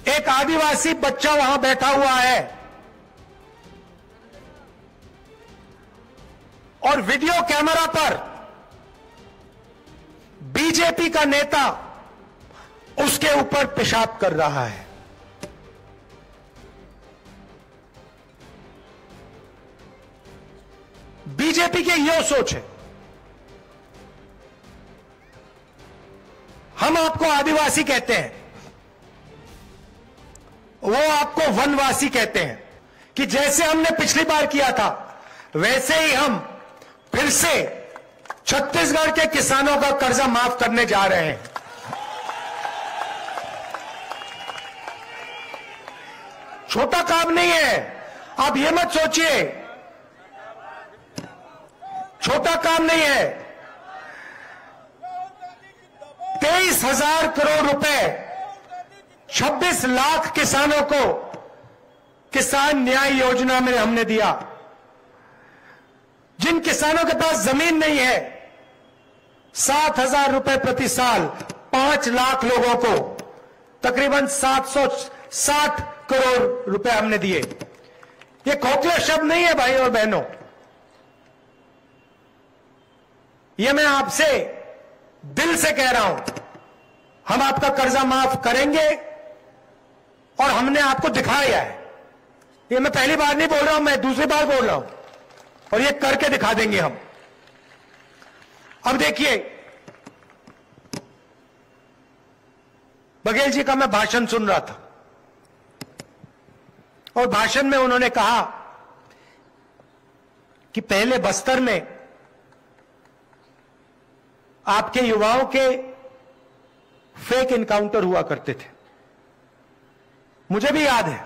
एक आदिवासी बच्चा वहां बैठा हुआ है और वीडियो कैमरा पर बीजेपी का नेता उसके ऊपर पेशाब कर रहा है। बीजेपी की यह सोच है। हम आपको आदिवासी कहते हैं, वो आपको वनवासी कहते हैं कि जैसे हमने पिछली बार किया था वैसे ही हम फिर से छत्तीसगढ़ के किसानों का कर्जा माफ करने जा रहे हैं। छोटा काम नहीं है, आप ये मत सोचिए, छोटा काम नहीं है। 23,000 करोड़ रुपए 26 लाख किसानों को किसान न्याय योजना में हमने दिया। जिन किसानों के पास जमीन नहीं है 7,000 रुपए प्रति साल 5 लाख लोगों को तकरीबन 760 करोड़ रुपए हमने दिए। ये खोखले शब्द नहीं है भाई और बहनों, ये मैं आपसे दिल से कह रहा हूं। हम आपका कर्जा माफ करेंगे और हमने आपको दिखाया है। ये मैं पहली बार नहीं बोल रहा हूं, मैं दूसरी बार बोल रहा हूं और ये करके दिखा देंगे हम। अब देखिए, बघेल जी का मैं भाषण सुन रहा था और भाषण में उन्होंने कहा कि पहले बस्तर में आपके युवाओं के फेक इनकाउंटर हुआ करते थे। मुझे भी याद है,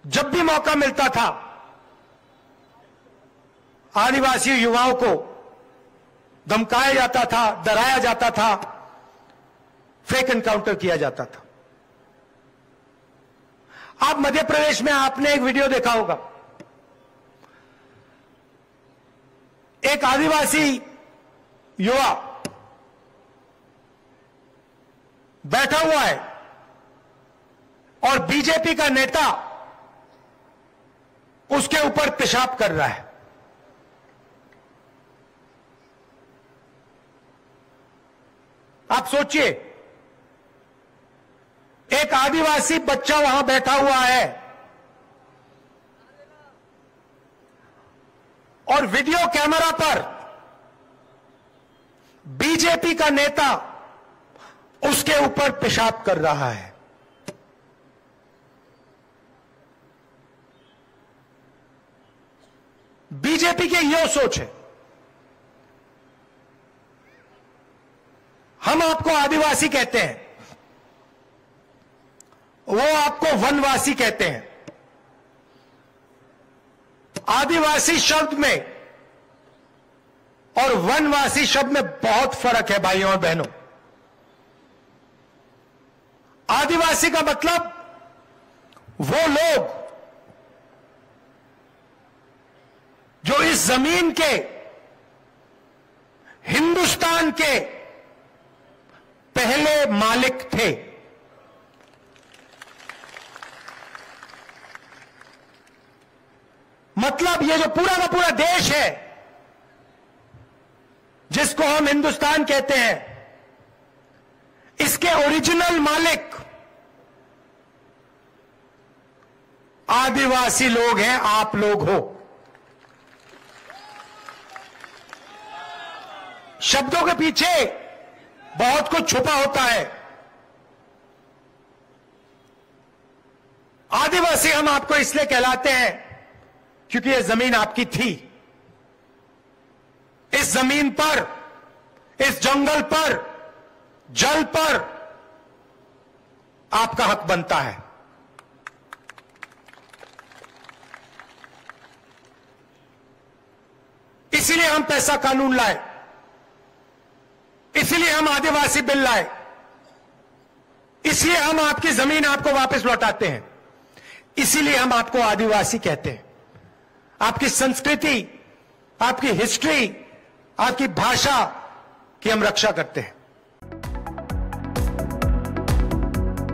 जब भी मौका मिलता था आदिवासी युवाओं को धमकाया जाता था, डराया जाता था, फेक एनकाउंटर किया जाता था। आप मध्य प्रदेश में आपने एक वीडियो देखा होगा, एक आदिवासी युवा बैठा हुआ है और बीजेपी का नेता उसके ऊपर पेशाब कर रहा है। आप सोचिए, एक आदिवासी बच्चा वहां बैठा हुआ है और वीडियो कैमरा पर बीजेपी का नेता उसके ऊपर पेशाब कर रहा है। बीजेपी की यह सोच है। हम आपको आदिवासी कहते हैं, वो आपको वनवासी कहते हैं। आदिवासी शब्द में और वनवासी शब्द में बहुत फर्क है भाइयों और बहनों। आदिवासी का मतलब वो लोग जो इस जमीन के, हिंदुस्तान के पहले मालिक थे। मतलब ये जो पूरा का पूरा देश है जिसको हम हिंदुस्तान कहते हैं, इसके ओरिजिनल मालिक आदिवासी लोग हैं, आप लोग हो। शब्दों के पीछे बहुत कुछ छुपा होता है। आदिवासी हम आपको इसलिए कहलाते हैं क्योंकि यह जमीन आपकी थी। इस जमीन पर, इस जंगल पर, जल पर आपका हक बनता है। इसीलिए हम पैसा कानून लाए, इसीलिए हम आदिवासी बिल लाए, इसलिए हम आपकी जमीन आपको वापस लौटाते हैं, इसीलिए हम आपको आदिवासी कहते हैं। आपकी संस्कृति, आपकी हिस्ट्री, आपकी भाषा की हम रक्षा करते हैं।